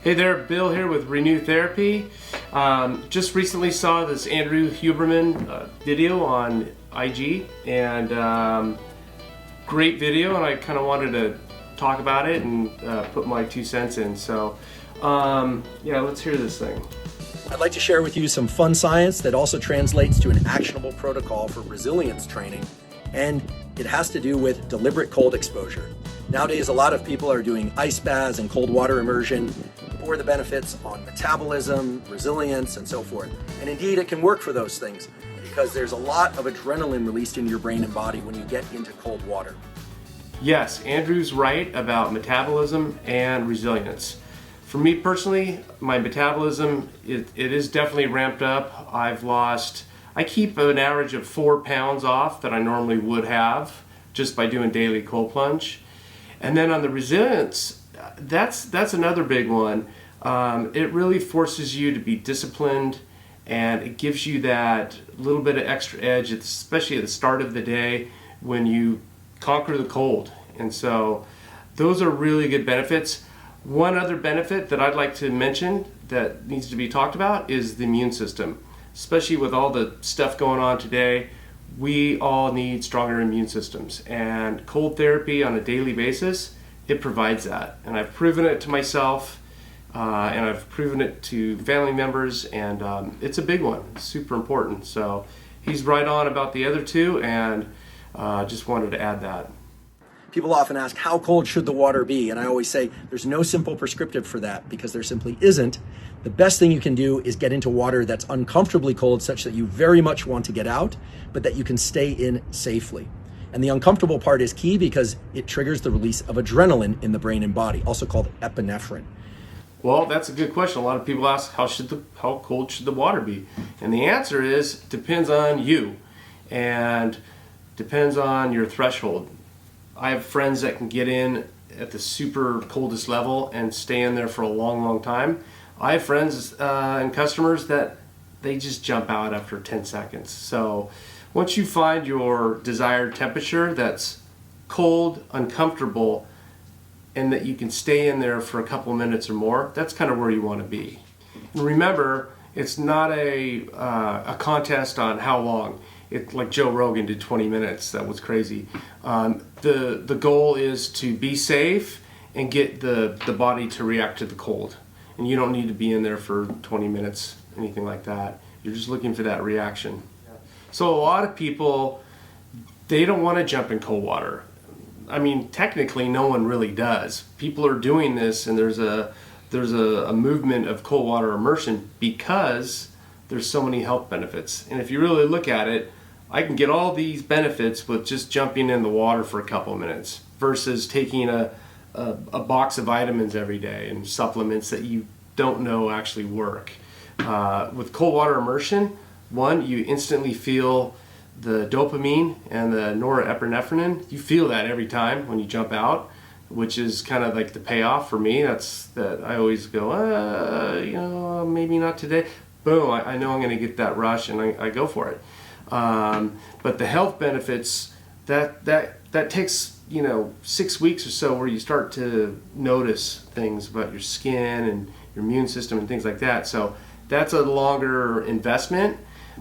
Hey there, Bill here with Renu Therapy. Just recently saw this Andrew Huberman video on IG, and great video, and I kind of wanted to talk about it and put my 2 cents in. So yeah, let's hear this thing. I'd like to share with you some fun science that also translates to an actionable protocol for resilience training, and it has to do with deliberate cold exposure. Nowadays, a lot of people are doing ice baths and cold water immersion for the benefits on metabolism, resilience, and so forth. And indeed, it can work for those things because there's a lot of adrenaline released into your brain and body when you get into cold water. Yes, Andrew's right about metabolism and resilience. For me personally, my metabolism, it is definitely ramped up. I keep an average of 4 pounds off that I normally would have just by doing daily cold plunge. And then on the resilience, that's another big one. It really forces you to be disciplined, and it gives you that little bit of extra edge, especially at the start of the day when you conquer the cold. And so those are really good benefits. One other benefit that I'd like to mention that needs to be talked about is the immune system. Especially with all the stuff going on today, we all need stronger immune systems, and cold therapy on a daily basis, it provides that. And I've proven it to myself, and I've proven it to family members, and it's a big one. It's super important. So he's right on about the other two, and just wanted to add that. People often ask, how cold should the water be? And I always say, there's no simple prescriptive for that because there simply isn't. The best thing you can do is get into water that's uncomfortably cold such that you very much want to get out, but that you can stay in safely. And the uncomfortable part is key because it triggers the release of adrenaline in the brain and body, also called epinephrine. Well, that's a good question. A lot of people ask, how cold should the water be? And the answer is, depends on you and depends on your threshold. I have friends that can get in at the super coldest level and stay in there for a long, long time. I have friends and customers that they just jump out after 10 seconds. So once you find your desired temperature that's cold, uncomfortable, and that you can stay in there for a couple minutes or more, that's kind of where you want to be. And remember, it's not a contest on how long. Like Joe Rogan did 20 minutes. That was crazy. The goal is to be safe and get the body to react to the cold. And you don't need to be in there for 20 minutes, anything like that. You're just looking for that reaction. So a lot of people, they don't want to jump in cold water. I mean, technically, no one really does. People are doing this, and there's a movement of cold water immersion because there's so many health benefits. And if you really look at it, I can get all these benefits with just jumping in the water for a couple of minutes versus taking a box of vitamins every day and supplements that you don't know actually work. With cold water immersion, one, you instantly feel the dopamine and the norepinephrine. You feel that every time when you jump out, which is kind of like the payoff for me. That's that I always go, maybe not today. Boom, I know I'm going to get that rush, and I go for it. But the health benefits, that takes 6 weeks or so where you start to notice things about your skin and your immune system and things like that. So that's a longer investment,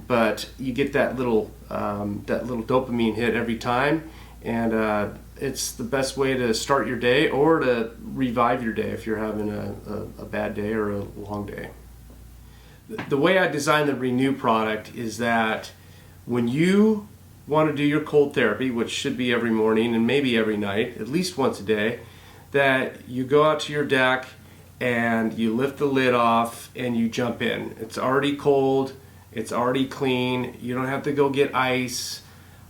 but you get that little dopamine hit every time, and it's the best way to start your day or to revive your day if you're having a bad day or a long day. The way I designed the Renu product is that when you want to do your cold therapy, which should be every morning and maybe every night, at least once a day, that you go out to your deck and you lift the lid off and you jump in. It's already cold, it's already clean, you don't have to go get ice.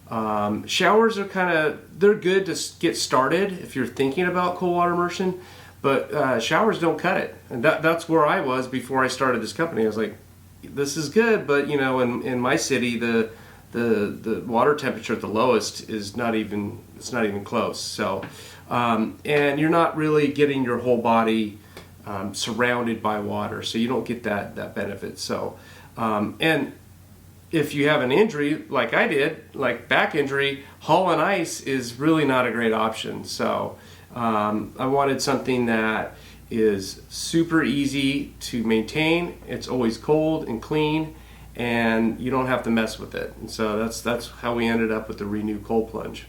Showers are they're good to get started if you're thinking about cold water immersion, but showers don't cut it. And that's where I was before I started this company. I was like, this is good, but in my city, the water temperature at the lowest is not even close. So, and you're not really getting your whole body surrounded by water, so you don't get that benefit. So, and if you have an injury like I did, like back injury, hauling ice is really not a great option. So I wanted something that is super easy to maintain. It's always cold and clean, and you don't have to mess with it. And so that's how we ended up with the Renu cold plunge.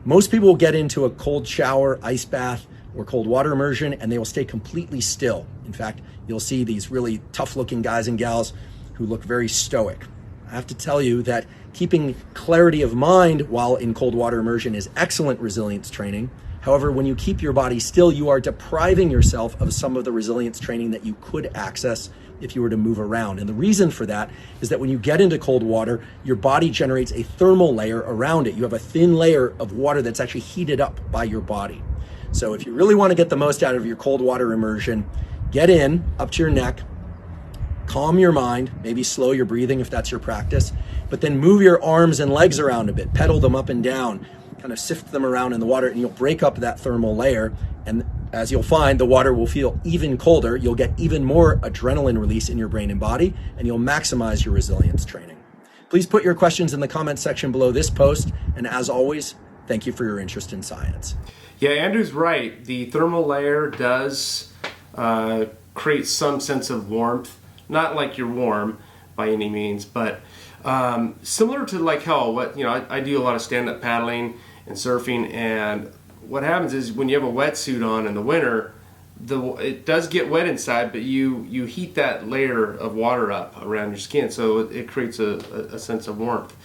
Most people will get into a cold shower, ice bath, or cold water immersion, and they will stay completely still. In fact, you'll see these really tough-looking guys and gals who look very stoic. I have to tell you that keeping clarity of mind while in cold water immersion is excellent resilience training. However, when you keep your body still, you are depriving yourself of some of the resilience training that you could access if you were to move around. And the reason for that is that when you get into cold water, your body generates a thermal layer around it. You have a thin layer of water that's actually heated up by your body. So if you really want to get the most out of your cold water immersion, get in up to your neck, calm your mind, maybe slow your breathing if that's your practice, but then move your arms and legs around a bit, pedal them up and down, kind of sift them around in the water, and you'll break up that thermal layer. And as you'll find, the water will feel even colder. You'll get even more adrenaline release in your brain and body, and you'll maximize your resilience training. Please put your questions in the comment section below this post. And as always, thank you for your interest in science. Yeah, Andrew's right. The thermal layer does create some sense of warmth. Not like you're warm by any means, but similar to like how I do a lot of stand-up paddling and surfing, and what happens is when you have a wetsuit on in the winter, it does get wet inside, but you heat that layer of water up around your skin, so it creates a sense of warmth.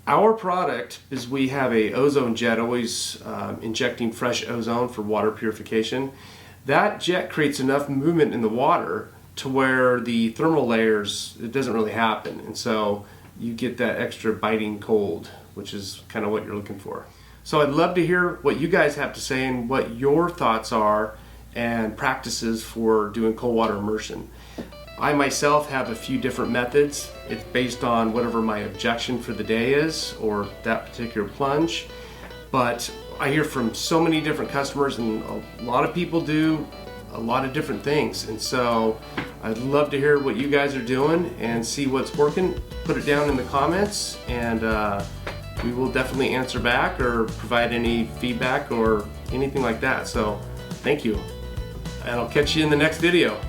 Our product is we have a Ozone Jet, always injecting fresh ozone for water purification. That jet creates enough movement in the water to where the thermal layers, it doesn't really happen, and so you get that extra biting cold, which is kind of what you're looking for. So I'd love to hear what you guys have to say and what your thoughts are and practices for doing cold water immersion. I myself have a few different methods. It's based on whatever my objection for the day is or that particular plunge, but I hear from so many different customers, and a lot of people do a lot of different things, and so I'd love to hear what you guys are doing and see what's working. Put it down in the comments, and we will definitely answer back or provide any feedback or anything like that. So thank you, and I'll catch you in the next video.